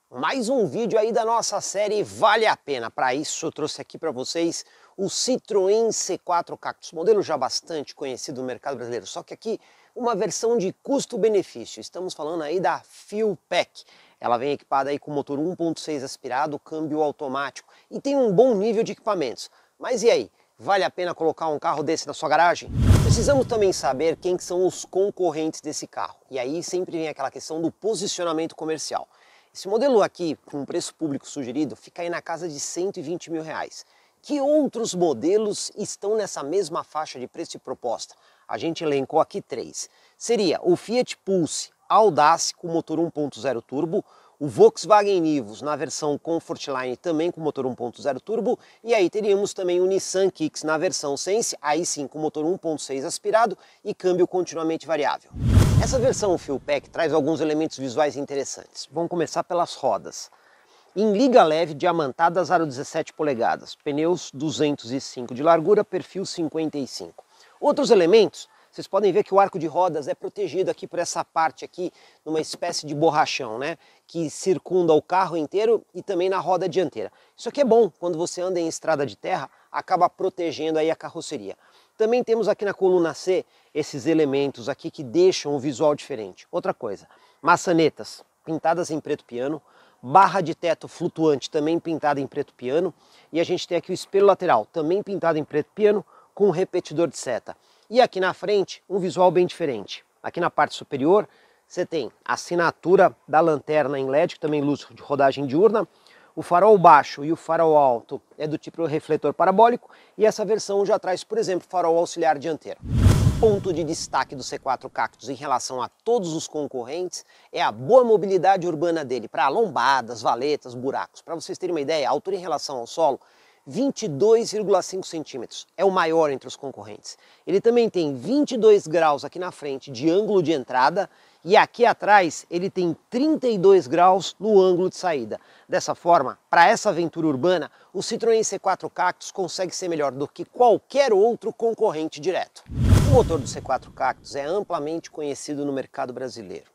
Mais um vídeo aí da nossa série Vale a Pena. Para isso eu trouxe aqui para vocês o Citroën C4 Cactus, modelo já bastante conhecido no mercado brasileiro, só que aqui uma versão de custo-benefício. Estamos falando aí da Fuel Pack. Ela vem equipada aí com motor 1.6 aspirado, câmbio automático e tem um bom nível de equipamentos. Mas e aí? Vale a pena colocar um carro desse na sua garagem? Precisamos também saber quem são os concorrentes desse carro. E aí sempre vem aquela questão do posicionamento comercial. Esse modelo aqui, com o preço público sugerido, fica aí na casa de R$120 mil. Que outros modelos estão nessa mesma faixa de preço e proposta? A gente elencou aqui três. Seria o Fiat Pulse Audace com motor 1.0 turbo, o Volkswagen Nivus na versão Comfortline também com motor 1.0 turbo, e aí teríamos também o Nissan Kicks na versão Sense, aí sim com motor 1.6 aspirado e câmbio continuamente variável. Essa versão Fuel Pack traz alguns elementos visuais interessantes. Vamos começar pelas rodas. Em liga leve, diamantadas aro 17 polegadas, pneus 205 de largura, perfil 55. Outros elementos, vocês podem ver que o arco de rodas é protegido aqui por essa parte aqui, numa espécie de borrachão, né? Que circunda o carro inteiro e também na roda dianteira. Isso aqui é bom, quando você anda em estrada de terra, acaba protegendo aí a carroceria. Também temos aqui na coluna C esses elementos aqui que deixam o visual diferente. Outra coisa, maçanetas pintadas em preto piano, barra de teto flutuante também pintada em preto piano, e a gente tem aqui o espelho lateral também pintado em preto piano com um repetidor de seta. E aqui na frente um visual bem diferente. Aqui na parte superior você tem a assinatura da lanterna em LED, que também luz de rodagem diurna. O farol baixo e o farol alto é do tipo refletor parabólico, e essa versão já traz, por exemplo, farol auxiliar dianteiro. Ponto de destaque do C4 Cactus em relação a todos os concorrentes é a boa mobilidade urbana dele, para lombadas, valetas, buracos. Para vocês terem uma ideia, a altura em relação ao solo, 22,5 centímetros, é o maior entre os concorrentes. Ele também tem 22 graus aqui na frente de ângulo de entrada, e aqui atrás ele tem 32 graus no ângulo de saída. Dessa forma, para essa aventura urbana, o Citroën C4 Cactus consegue ser melhor do que qualquer outro concorrente direto. O motor do C4 Cactus é amplamente conhecido no mercado brasileiro.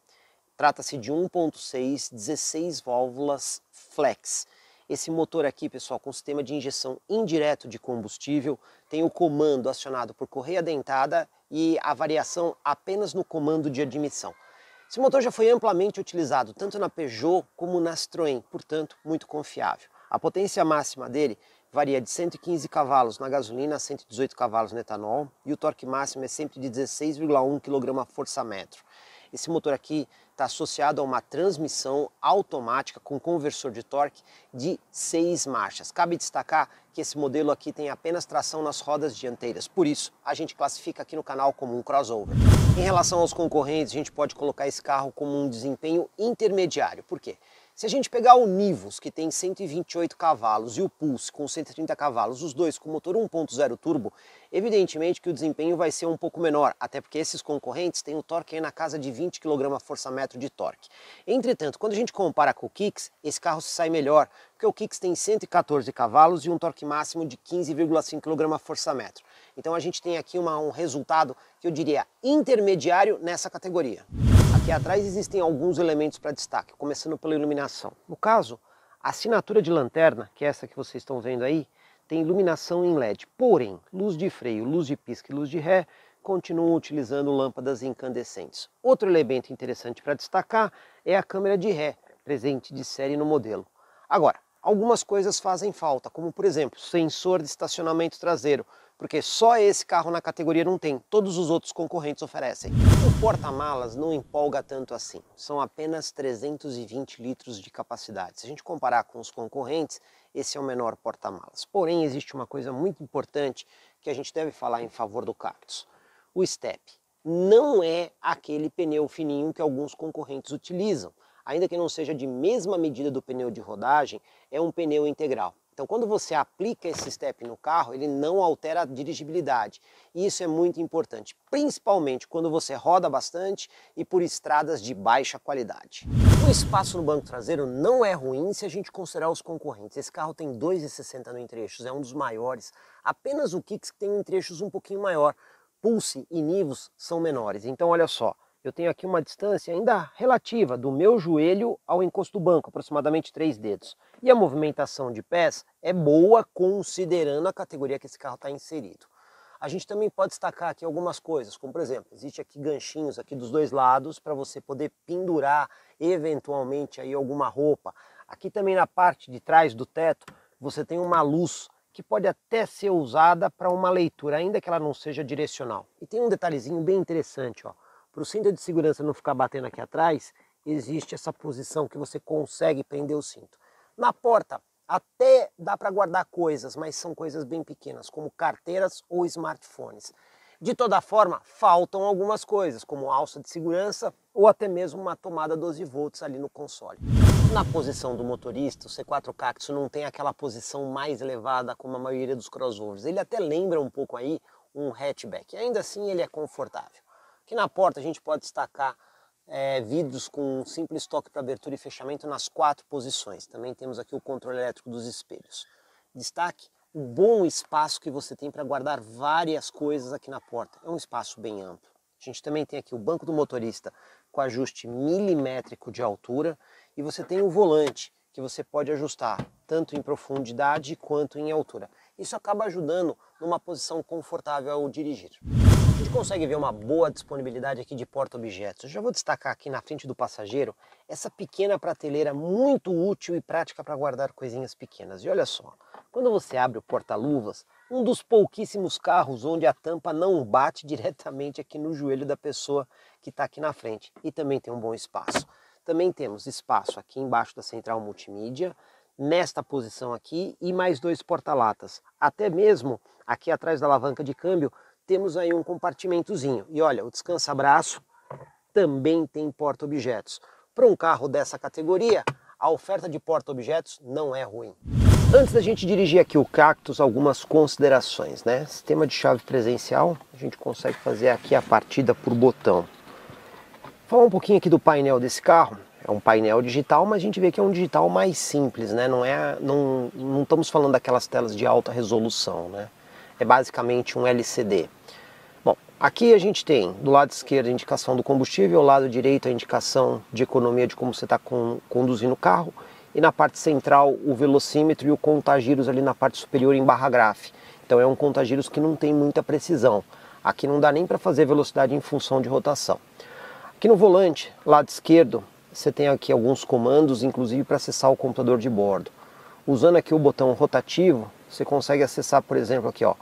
Trata-se de 1.6, 16 válvulas flex. Esse motor aqui, pessoal, com sistema de injeção indireto de combustível, tem o comando acionado por correia dentada e a variação apenas no comando de admissão. Esse motor já foi amplamente utilizado tanto na Peugeot como na Citroën, portanto, muito confiável. A potência máxima dele varia de 115 cavalos na gasolina a 118 cavalos no etanol, e o torque máximo é sempre de 16,1 kgfm. Esse motor aqui está associado a uma transmissão automática com conversor de torque de 6 marchas. Cabe destacar que esse modelo aqui tem apenas tração nas rodas dianteiras, por isso a gente classifica aqui no canal como um crossover. Em relação aos concorrentes, a gente pode colocar esse carro como um desempenho intermediário. Por quê? Se a gente pegar o Nivus, que tem 128 cavalos, e o Pulse, com 130 cavalos, os dois com motor 1.0 turbo, evidentemente que o desempenho vai ser um pouco menor, até porque esses concorrentes têm o torque aí na casa de 20 kgfm de torque. Entretanto, quando a gente compara com o Kicks, esse carro se sai melhor, porque o Kicks tem 114 cavalos e um torque máximo de 15,5 kgfm. Então a gente tem aqui um resultado que eu diria intermediário nessa categoria. Aqui atrás existem alguns elementos para destaque, começando pela iluminação. No caso, a assinatura de lanterna, que é essa que vocês estão vendo aí, tem iluminação em LED. Porém, luz de freio, luz de pisca e luz de ré continuam utilizando lâmpadas incandescentes. Outro elemento interessante para destacar é a câmera de ré, presente de série no modelo. Agora, algumas coisas fazem falta, como por exemplo, sensor de estacionamento traseiro, porque só esse carro na categoria não tem, todos os outros concorrentes oferecem. O porta-malas não empolga tanto assim, são apenas 320 litros de capacidade. Se a gente comparar com os concorrentes, esse é o menor porta-malas. Porém, existe uma coisa muito importante que a gente deve falar em favor do Cactus. O step não é aquele pneu fininho que alguns concorrentes utilizam. Ainda que não seja de mesma medida do pneu de rodagem, é um pneu integral. Então, quando você aplica esse step no carro, ele não altera a dirigibilidade. E isso é muito importante, principalmente quando você roda bastante e por estradas de baixa qualidade. O espaço no banco traseiro não é ruim se a gente considerar os concorrentes. Esse carro tem 2,60 no entre-eixos, é um dos maiores. Apenas o Kicks tem um entre-eixos um pouquinho maior. Pulse e Nivus são menores. Então, olha só, eu tenho aqui uma distância ainda relativa do meu joelho ao encosto do banco, aproximadamente 3 dedos. E a movimentação de pés é boa considerando a categoria que esse carro está inserido. A gente também pode destacar aqui algumas coisas, como por exemplo, existe aqui ganchinhos aqui dos dois lados para você poder pendurar eventualmente aí alguma roupa. Aqui também na parte de trás do teto você tem uma luz que pode até ser usada para uma leitura, ainda que ela não seja direcional. E tem um detalhezinho bem interessante, ó. Para o cinto de segurança não ficar batendo aqui atrás, existe essa posição que você consegue prender o cinto. Na porta até dá para guardar coisas, mas são coisas bem pequenas, como carteiras ou smartphones. De toda forma, faltam algumas coisas, como alça de segurança ou até mesmo uma tomada 12 volts ali no console. Na posição do motorista, o C4 Cactus não tem aquela posição mais elevada como a maioria dos crossovers. Ele até lembra um pouco aí um hatchback, ainda assim ele é confortável. Aqui na porta a gente pode destacar vidros com um simples toque para abertura e fechamento nas 4 posições. Também temos aqui o controle elétrico dos espelhos. Destaque o bom espaço que você tem para guardar várias coisas aqui na porta. É um espaço bem amplo. A gente também tem aqui o banco do motorista com ajuste milimétrico de altura e você tem o volante que você pode ajustar tanto em profundidade quanto em altura. Isso acaba ajudando numa posição confortável ao dirigir. A gente consegue ver uma boa disponibilidade aqui de porta-objetos. Eu já vou destacar aqui na frente do passageiro essa pequena prateleira muito útil e prática para guardar coisinhas pequenas. E olha só, quando você abre o porta-luvas, um dos pouquíssimos carros onde a tampa não bate diretamente aqui no joelho da pessoa que está aqui na frente. E também tem um bom espaço. Também temos espaço aqui embaixo da central multimídia, nesta posição aqui e mais 2 porta-latas. Até mesmo aqui atrás da alavanca de câmbio temos aí um compartimentozinho. E olha, o descansa-braço também tem porta-objetos. Para um carro dessa categoria, a oferta de porta-objetos não é ruim. Antes da gente dirigir aqui o Cactus, algumas considerações, né? Sistema de chave presencial, a gente consegue fazer aqui a partida por botão. Falar um pouquinho aqui do painel desse carro. É um painel digital, mas a gente vê que é um digital mais simples, né? Não estamos falando daquelas telas de alta resolução, né? É basicamente um LCD. Bom, aqui a gente tem do lado esquerdo a indicação do combustível, ao lado direito a indicação de economia de como você está conduzindo o carro, e na parte central o velocímetro e o contagiros ali na parte superior em barra graph. Então é um contagiros que não tem muita precisão. Aqui não dá nem para fazer velocidade em função de rotação. Aqui no volante, lado esquerdo, você tem aqui alguns comandos, inclusive para acessar o computador de bordo. Usando aqui o botão rotativo, você consegue acessar, por exemplo, aqui ó,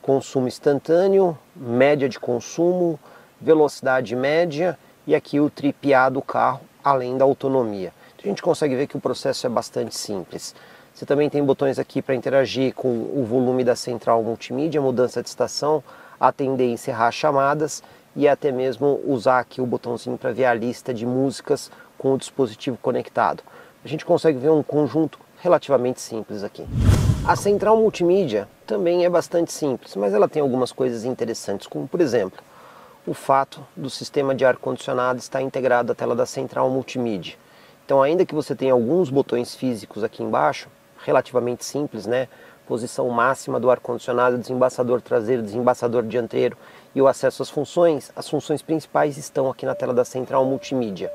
consumo instantâneo, média de consumo, velocidade média e aqui o trip A do carro, além da autonomia. A gente consegue ver que o processo é bastante simples. Você também tem botões aqui para interagir com o volume da central multimídia, mudança de estação, atender e encerrar chamadas e até mesmo usar aqui o botãozinho para ver a lista de músicas com o dispositivo conectado. A gente consegue ver um conjunto relativamente simples aqui. A central multimídia também é bastante simples, mas ela tem algumas coisas interessantes, como por exemplo, o fato do sistema de ar-condicionado estar integrado à tela da central multimídia. Então, ainda que você tenha alguns botões físicos aqui embaixo, relativamente simples, né? Posição máxima do ar-condicionado, desembaçador traseiro, desembaçador dianteiro e o acesso às funções, as funções principais estão aqui na tela da central multimídia,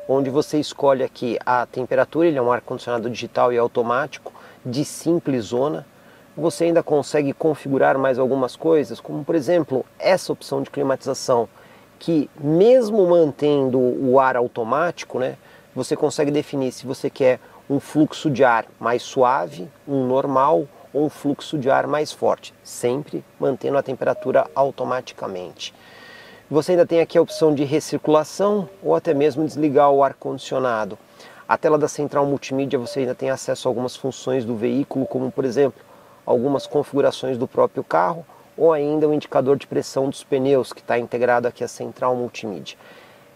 onde você escolhe aqui a temperatura, ele é um ar-condicionado digital e automático, de simples zona. Você ainda consegue configurar mais algumas coisas, como por exemplo, essa opção de climatização, que mesmo mantendo o ar automático, né? Você consegue definir se você quer um fluxo de ar mais suave, um normal ou um fluxo de ar mais forte, sempre mantendo a temperatura automaticamente. Você ainda tem aqui a opção de recirculação ou até mesmo desligar o ar-condicionado. A tela da central multimídia você ainda tem acesso a algumas funções do veículo, como por exemplo, algumas configurações do próprio carro ou ainda o indicador de pressão dos pneus que está integrado aqui à central multimídia.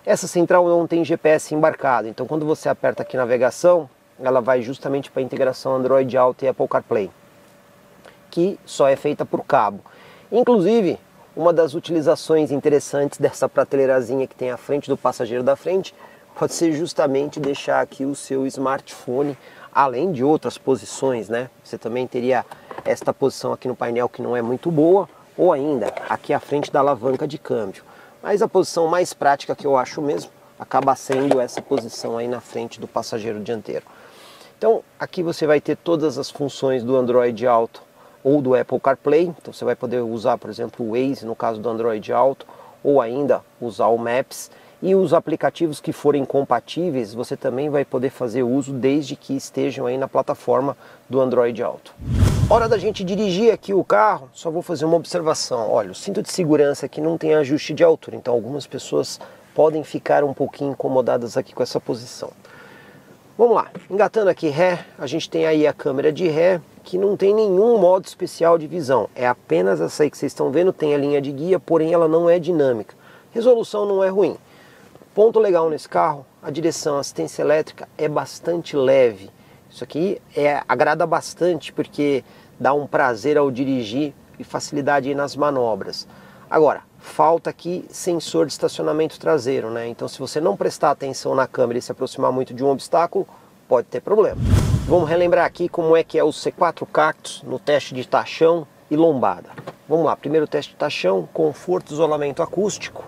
Essa central não tem GPS embarcado, então quando você aperta aqui navegação, ela vai justamente para a integração Android Auto e Apple CarPlay, que só é feita por cabo. Inclusive, uma das utilizações interessantes dessa prateleirazinha que tem à frente do passageiro da frente, pode ser justamente deixar aqui o seu smartphone, além de outras posições, né? Você também teria esta posição aqui no painel que não é muito boa, ou ainda aqui à frente da alavanca de câmbio. Mas a posição mais prática que eu acho mesmo acaba sendo essa posição aí na frente do passageiro dianteiro. Então aqui você vai ter todas as funções do Android Auto ou do Apple CarPlay. Então você vai poder usar, por exemplo, o Waze no caso do Android Auto, ou ainda usar o Maps. E os aplicativos que forem compatíveis, você também vai poder fazer uso desde que estejam aí na plataforma do Android Auto. Hora da gente dirigir aqui o carro, só vou fazer uma observação. Olha, o cinto de segurança aqui não tem ajuste de altura, então algumas pessoas podem ficar um pouquinho incomodadas aqui com essa posição. Vamos lá, engatando aqui ré, a gente tem aí a câmera de ré, que não tem nenhum modo especial de visão. É apenas essa aí que vocês estão vendo, tem a linha de guia, porém ela não é dinâmica. Resolução não é ruim. Ponto legal nesse carro, a direção, assistência elétrica é bastante leve. Isso aqui agrada bastante porque dá um prazer ao dirigir e facilidade aí nas manobras. Agora, falta aqui sensor de estacionamento traseiro, né? Então se você não prestar atenção na câmera e se aproximar muito de um obstáculo, pode ter problema. Vamos relembrar aqui como é que é o C4 Cactus no teste de tachão e lombada. Vamos lá, primeiro teste de tachão, conforto e isolamento acústico.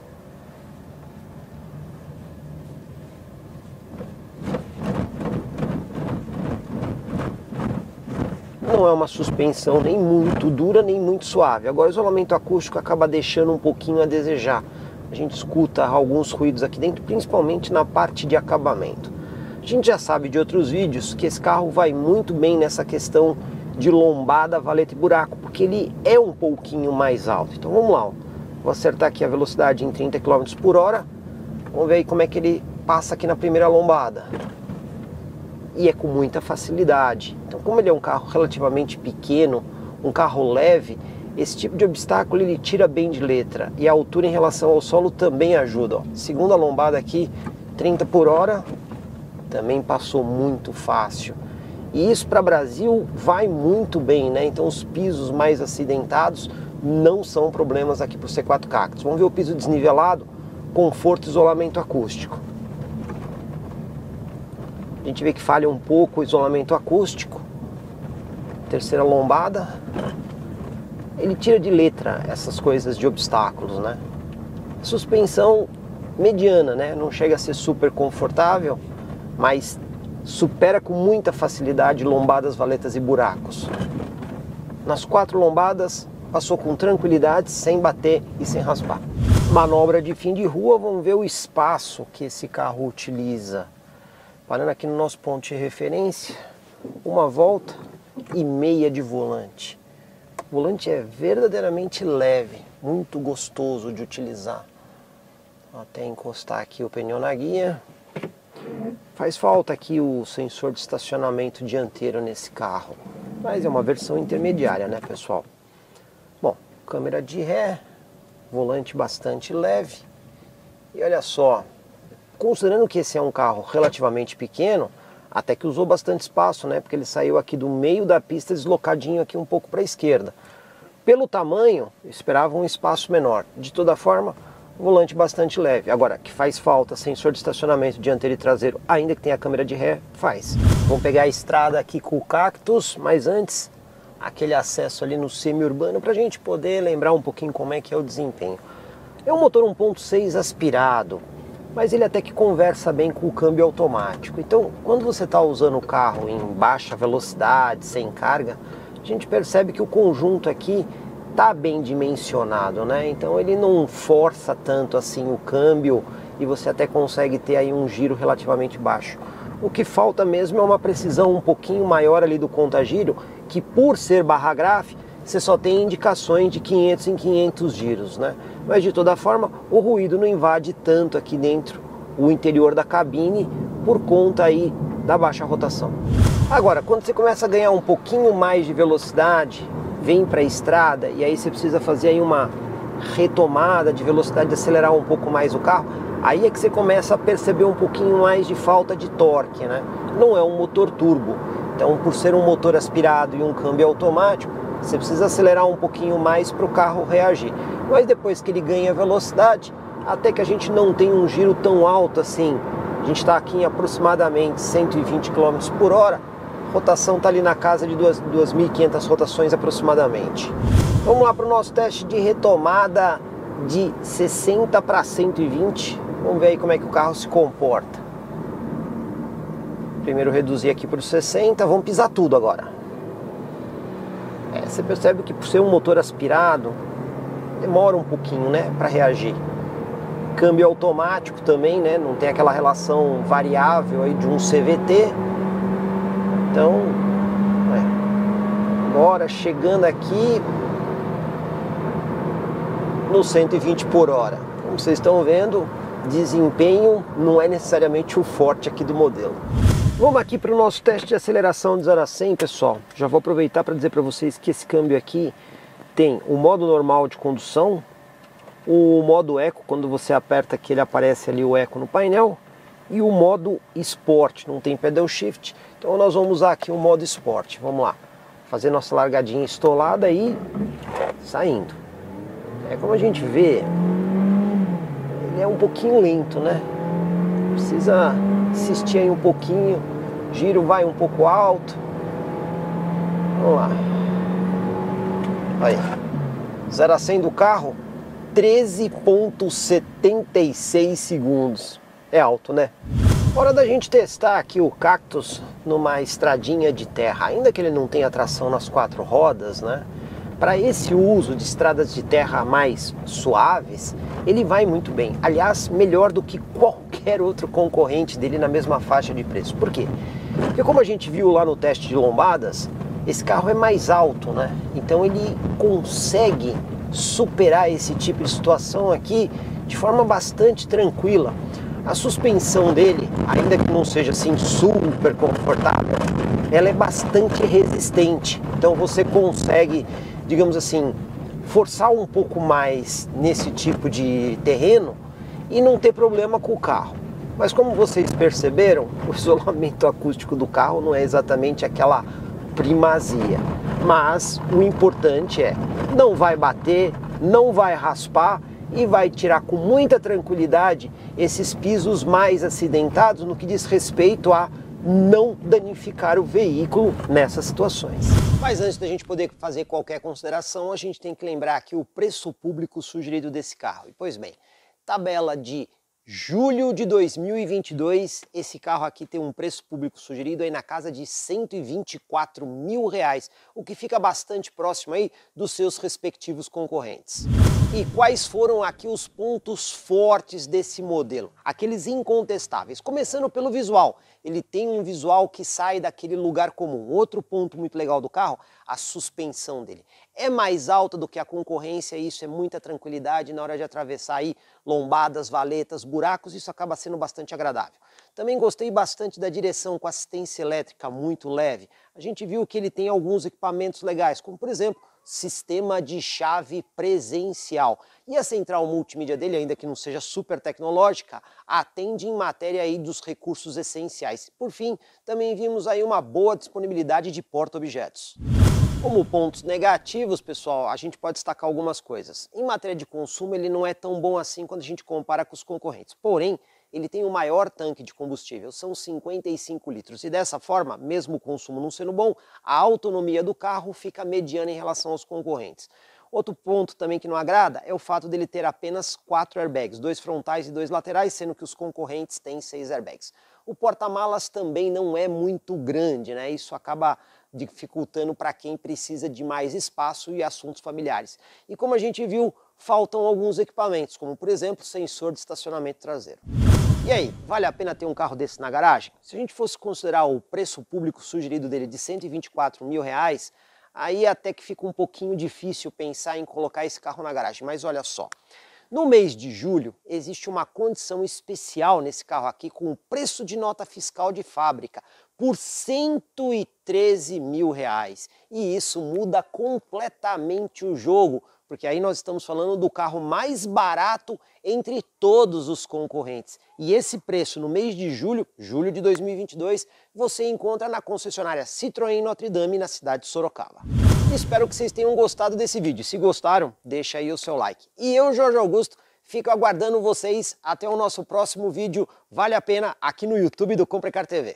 Não é uma suspensão nem muito dura, nem muito suave. Agora o isolamento acústico acaba deixando um pouquinho a desejar. A gente escuta alguns ruídos aqui dentro, principalmente na parte de acabamento. A gente já sabe de outros vídeos que esse carro vai muito bem nessa questão de lombada, valeta e buraco, porque ele é um pouquinho mais alto. Então vamos lá, ó. Vou acertar aqui a velocidade em 30 km por hora. Vamos ver aí como é que ele passa aqui na primeira lombada. E é com muita facilidade. Então, como ele é um carro relativamente pequeno, um carro leve, esse tipo de obstáculo ele tira bem de letra. E a altura em relação ao solo também ajuda. Ó. Segunda lombada aqui, 30 por hora, também passou muito fácil. E isso para o Brasil vai muito bem, né? Então os pisos mais acidentados não são problemas aqui para o C4 Cactus. Vamos ver o piso desnivelado, conforto e isolamento acústico. A gente vê que falha um pouco o isolamento acústico. Terceira lombada. Ele tira de letra essas coisas de obstáculos, né? Suspensão mediana, né? Não chega a ser super confortável, mas supera com muita facilidade lombadas, valetas e buracos. Nas 4 lombadas, passou com tranquilidade, sem bater e sem raspar. Manobra de fim de rua, vamos ver o espaço que esse carro utiliza. Parando aqui no nosso ponto de referência, 1 volta e meia de volante. O volante é verdadeiramente leve, muito gostoso de utilizar. Vou até encostar aqui o pneu na guia. Faz falta aqui o sensor de estacionamento dianteiro nesse carro, mas é uma versão intermediária, né, pessoal? Bom, câmera de ré, volante bastante leve. E olha só, considerando que esse é um carro relativamente pequeno, até que usou bastante espaço, né? Porque ele saiu aqui do meio da pista deslocadinho aqui um pouco para a esquerda. Pelo tamanho, eu esperava um espaço menor. De toda forma, volante bastante leve. Agora, que faz falta sensor de estacionamento dianteiro e traseiro, ainda que tenha a câmera de ré, faz. Vamos pegar a estrada aqui com o Cactus, mas antes, aquele acesso ali no semi-urbano para a gente poder lembrar um pouquinho como é que é o desempenho. É um motor 1.6 aspirado, mas ele até que conversa bem com o câmbio automático. Então, quando você está usando o carro em baixa velocidade, sem carga, a gente percebe que o conjunto aqui está bem dimensionado, né? Então ele não força tanto assim o câmbio e você até consegue ter aí um giro relativamente baixo. O que falta mesmo é uma precisão um pouquinho maior ali do conta-giro, que por ser barra grave, você só tem indicações de 500 em 500 giros, né? Mas de toda forma, o ruído não invade tanto aqui dentro o interior da cabine por conta aí da baixa rotação. Agora, quando você começa a ganhar um pouquinho mais de velocidade, vem para a estrada e aí você precisa fazer aí uma retomada de velocidade, acelerar um pouco mais o carro, aí é que você começa a perceber um pouquinho mais de falta de torque, né? Não é um motor turbo, então por ser um motor aspirado e um câmbio automático, você precisa acelerar um pouquinho mais para o carro reagir. Mas depois que ele ganha velocidade, até que a gente não tem um giro tão alto assim, a gente está aqui em aproximadamente 120 km por hora, a rotação está ali na casa de 2.500 rotações aproximadamente. Vamos lá para o nosso teste de retomada de 60 para 120. Vamos ver aí como é que o carro se comporta. Primeiro reduzir aqui para os 60, vamos pisar tudo agora. Você percebe que por ser um motor aspirado, demora um pouquinho, né, para reagir. Câmbio automático também, né, não tem aquela relação variável aí de um CVT. Então, agora chegando aqui no 120 por hora. Como vocês estão vendo, desempenho não é necessariamente o forte aqui do modelo. Vamos aqui para o nosso teste de aceleração de 0 a 100, pessoal. Já vou aproveitar para dizer para vocês que esse câmbio aqui tem o modo normal de condução, o modo eco, quando você aperta aqui ele aparece ali o eco no painel, e o modo Sport, não tem pedal shift, então nós vamos usar aqui o modo Sport. Vamos lá, fazer nossa largadinha estolada e saindo. Como a gente vê, ele é um pouquinho lento, né? Precisa insistir aí um pouquinho, giro vai um pouco alto. Vamos lá. Aí, 0 a 100 do carro, 13,76 segundos. É alto, né? Hora da gente testar aqui o Cactus numa estradinha de terra. Ainda que ele não tenha tração nas 4 rodas, né? Para esse uso de estradas de terra mais suaves, ele vai muito bem. Aliás, melhor do que qualquer outro concorrente dele na mesma faixa de preço. Por quê? Porque como a gente viu lá no teste de lombadas, esse carro é mais alto, né? Então ele consegue superar esse tipo de situação aqui de forma bastante tranquila. A suspensão dele, ainda que não seja assim super confortável, ela é bastante resistente. Então você consegue, digamos assim, forçar um pouco mais nesse tipo de terreno e não ter problema com o carro. Mas como vocês perceberam, o isolamento acústico do carro não é exatamente aquela primazia. Mas o importante é, não vai bater, não vai raspar e vai tirar com muita tranquilidade esses pisos mais acidentados no que diz respeito a não danificar o veículo nessas situações. Mas antes da gente poder fazer qualquer consideração, a gente tem que lembrar aqui o preço público sugerido desse carro. E pois bem, tabela de julho de 2022, esse carro aqui tem um preço público sugerido aí na casa de R$124 mil, o que fica bastante próximo aí dos seus respectivos concorrentes. E quais foram aqui os pontos fortes desse modelo? Aqueles incontestáveis. Começando pelo visual. Ele tem um visual que sai daquele lugar comum. Outro ponto muito legal do carro, a suspensão dele. É mais alta do que a concorrência e isso é muita tranquilidade na hora de atravessar aí lombadas, valetas, buracos. Isso acaba sendo bastante agradável. Também gostei bastante da direção com assistência elétrica muito leve. A gente viu que ele tem alguns equipamentos legais, como por exemplo, sistema de chave presencial. E a central multimídia dele, ainda que não seja super tecnológica, atende em matéria aí dos recursos essenciais. Por fim, também vimos aí uma boa disponibilidade de porta-objetos. Como pontos negativos, pessoal, a gente pode destacar algumas coisas. Em matéria de consumo, ele não é tão bom assim quando a gente compara com os concorrentes. Porém, ele tem o maior tanque de combustível, são 55 litros. E dessa forma, mesmo o consumo não sendo bom, a autonomia do carro fica mediana em relação aos concorrentes. Outro ponto também que não agrada é o fato dele ter apenas 4 airbags, 2 frontais e 2 laterais, sendo que os concorrentes têm 6 airbags. O porta-malas também não é muito grande, né? Isso acaba dificultando para quem precisa de mais espaço e assuntos familiares. E como a gente viu, faltam alguns equipamentos, como por exemplo, sensor de estacionamento traseiro. E aí, vale a pena ter um carro desse na garagem? Se a gente fosse considerar o preço público sugerido dele de R$124 mil, aí até que fica um pouquinho difícil pensar em colocar esse carro na garagem. Mas olha só, no mês de julho existe uma condição especial nesse carro aqui com o preço de nota fiscal de fábrica por R$113 mil. E isso muda completamente o jogo, porque aí nós estamos falando do carro mais barato entre todos os concorrentes. E esse preço no mês de julho, julho de 2022, você encontra na concessionária Citroën Notre Dame, na cidade de Sorocaba. Espero que vocês tenham gostado desse vídeo. Se gostaram, deixa aí o seu like. E eu, Jorge Augusto, fico aguardando vocês até o nosso próximo vídeo. Vale a pena aqui no YouTube do Comprecar TV.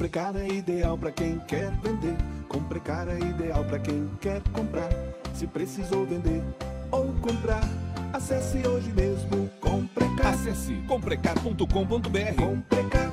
Comprecar é ideal para quem quer vender. Comprecar é ideal para quem quer comprar. Se precisou vender ou comprar, acesse hoje mesmo Comprecar. Acesse comprecar.com.br. Comprecar.